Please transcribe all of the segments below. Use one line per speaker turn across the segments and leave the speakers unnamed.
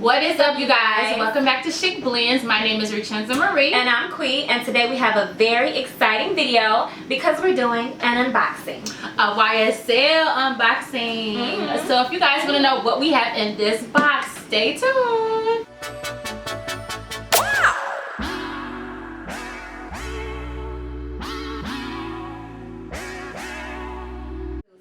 What is up, you guys? Welcome back to Chiq Blends. My name is Richenza Marie.
And I'm Qui, and today we have a very exciting video because we're doing an unboxing.
A YSL unboxing. So if you guys want to know what we have in this box, stay tuned.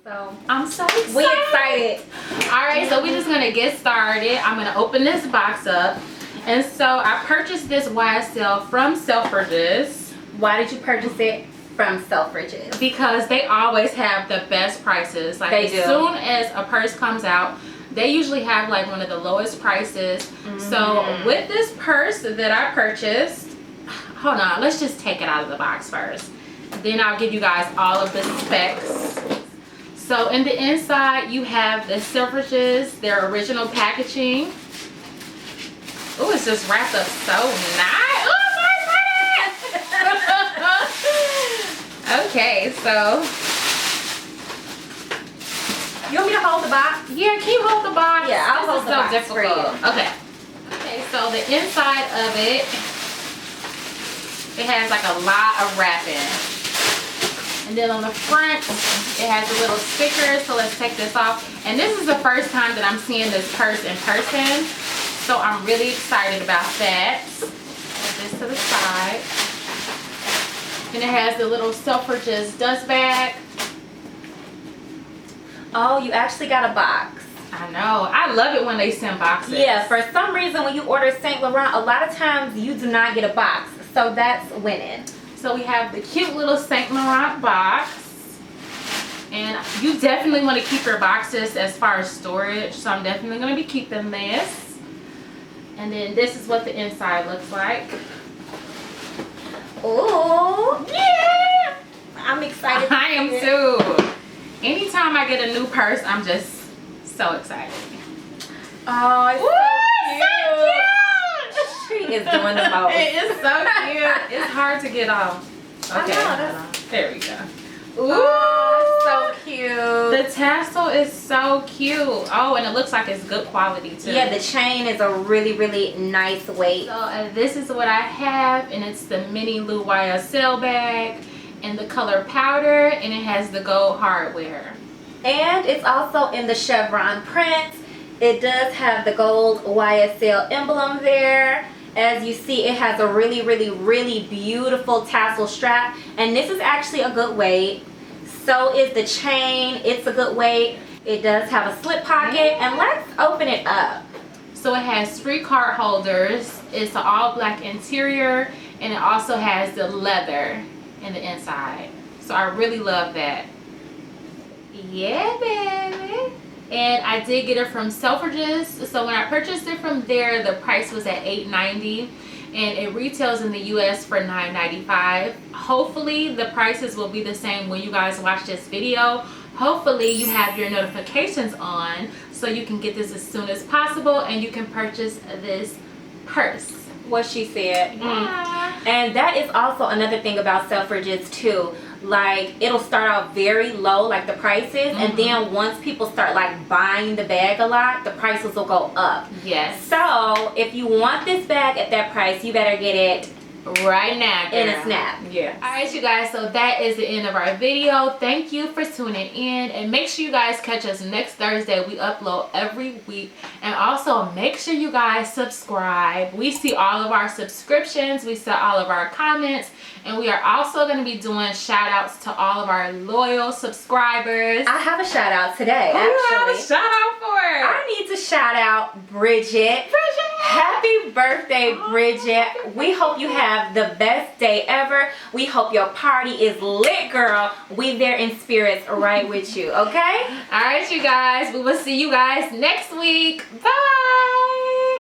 So
I'm so excited.
we excited.
Alright, so we're just going to get started. I'm going to open this box up. And so I purchased this YSL from Selfridges.
Why did you purchase it from Selfridges?
Because they always have the best prices. Like
they
as
do.
soon as a purse comes out, they usually have like one of the lowest prices. So with this purse that I purchased, hold on, let's just take it out of the box first. Then I'll give you guys all of the specs. So in the inside, you have the Selfridges, their original packaging. Oh, it's just wrapped up so nice. Oh, my okay, so.
You want me to hold the box?
Yeah, can you hold the box?
Yeah, I'll hold the box
difficult.
for you.
Okay. Okay, so the inside of it, it has like a lot of wrapping. And then on the front, it has a little sticker. So let's take this off. And this is the first time that I'm seeing this purse in person. So I'm really excited about that. Put this to the side. And it has the little Selfridges dust bag.
Oh, you actually got a box.
I know. I love it when they send boxes.
Yeah, for some reason when you order Saint Laurent, a lot of times you do not get a box. So that's winning.
So we have the cute little Saint Laurent box. And you definitely want to keep your boxes as far as storage. So I'm definitely going to be keeping this. And then this is what the inside looks like.
Ooh.
Yeah!
I'm excited.
I am too. Anytime I get a new purse, I'm just so excited.
Oh, it's
Ooh,
so cute. She is doing the most.
It is so cute. It's hard to get off. Okay, there we go. Ooh,
oh, so cute.
the tassel is so cute. Oh, and it looks like it's good quality too.
Yeah, the chain is a really, really nice weight.
So this is what I have, and it's the mini Lou YSL bag in the color powder, and it has the gold hardware.
And it's also in the chevron print. It does have the gold YSL emblem there. As you see, it has a really, really, really beautiful tassel strap. And this is actually a good weight. So is the chain. It's a good weight. It does have a slip pocket. And let's open it up.
So it has 3 card holders. It's an all black interior, and it also has the leather in the inside. So I really love that. Yeah, baby. And I did get it from Selfridges. So when I purchased it from there, the price was at $8.90, and it retails in the US for $9.95. Hopefully the prices will be the same when you guys watch this video. Hopefully you have your notifications on so you can get this as soon as possible and you can purchase this purse.
What she said.
Yeah.
And that is also another thing about Selfridges too. Like, it'll start out very low, like the prices, and then once people start like buying the bag a lot, the prices will go up.
Yes.
So if you want this bag at that price, you better get it
right now, girl.
in a snap.
Yeah. Alright, you guys, so that is the end of our video. Thank you for tuning in, and make sure you guys catch us next Thursday. We upload every week. And also make sure you guys subscribe. We see all of our subscriptions, we see all of our comments, and we are also going to be doing shout outs to all of our loyal subscribers.
I have a shout out today.
Who do you
actually
have a shout out for?
I need to shout out Bridget. Happy birthday, Bridget. We hope you have the best day ever. We hope your party is lit, girl. We there in spirits right with you, okay?
Alright, you guys. We will see you guys next week. Bye.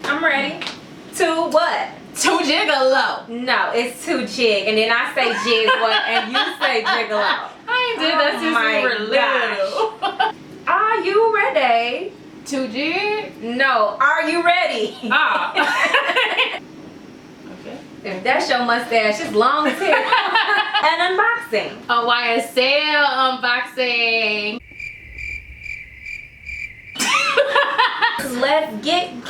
I'm ready. To what?
To gigolo.
No, it's to jig. And then I say jig what? And you say gigolo.
I ain't did that since we were little.
Are you ready?
To jig?
No. Are you ready?
Ah. Okay.
If that's your mustache, it's long as hell. An unboxing.
A YSL unboxing.
let's get